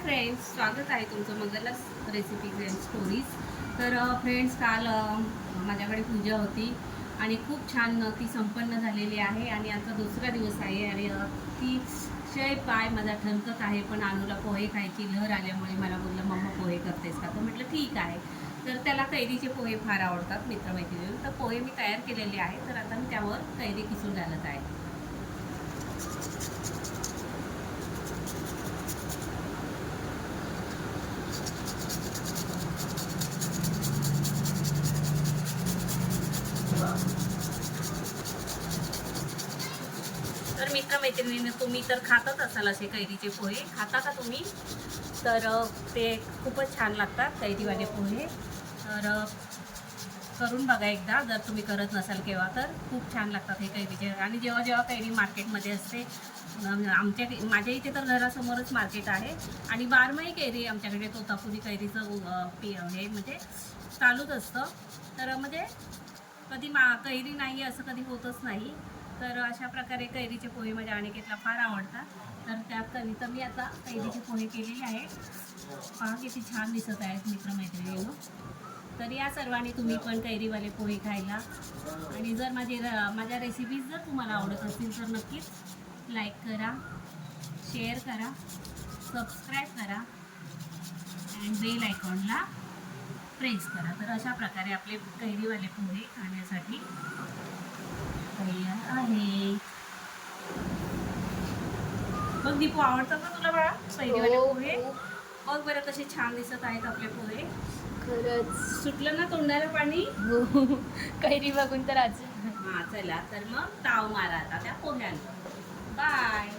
Friends, स्वागत आहे तुमचं मंगलस रेसिपीज अँड स्टोरीज. तर फ्रेंड्स, काल माझ्याकडे पूजा होती आणि खूप छान ती संपन्न झालेली आहे आणि आता दुसरा दिवस आहे आणि ती शय पाय माझा ठणकत आहे. पण अनुला पोहे खायची लहर आल्यामुळे मला बोललं, मम्मा पोहे करतेस का? तर म्हटलं ठीक आहे. तर त्याला कैरीचे पोहे फार आवडतात मित्रमैत्रिणी. तर पोहे मी तयार केलेले आहे. तर आता मी त्यावर कैरी किसून घालत आहे. तर मित्रमैत्रिणींनी, तुम्ही तर खातच असाल असे कैरीचे पोहे. खाता का तुम्ही? तर ते खूपच छान लागतात कैरीवाले पोहे. तर करून बघा एकदा, जर तुम्ही करत नसाल केव्हा. तर खूप छान लागतात हे कैरीचे. आणि जेव्हा जेव्हा कैरी मार्केटमध्ये असते, माझ्या इथे तर घरासमोरच मार्केट आहे आणि बारमाही कैरी आमच्याकडे तोतापुरी कैरीचं हे म्हणजे चालूच असतं. तर म्हणजे कधी कैरी नाही असं कधी होतच नाही. तर अशा प्रकारे कैरीचे पोहे माझ्या अनिकेतला फार आवडतात. तर त्याकरिता मी आता कैरीचे पोहे केलेले आहेत. पहा किती छान दिसत आहेत मित्रमैत्रिणींनो. तर या सर्वांनी तुम्ही पण कैरीवाले पोहे खायला. आणि जर माझ्या रेसिपीज जर तुम्हाला आवडत असतील तर नक्कीच लाईक करा, शेअर करा, सबस्क्राईब करा आणि बेल आयकॉनला प्रेस करा. तर अशा प्रकारे आपले कैरीवाले पोहे खाण्यासाठी तयार आहे. बघ दीपू, आवडतात का तुला बाळा कैरीवाले पोहे? बघ बरं कसे छान दिसत आहेत आपले पोहे. खरंच सुटलं ना तोंडाला पाणी? कैरी बघून तर आज. हां, चला तर मग ताव मारा आता त्या पोह्यांना. बाय.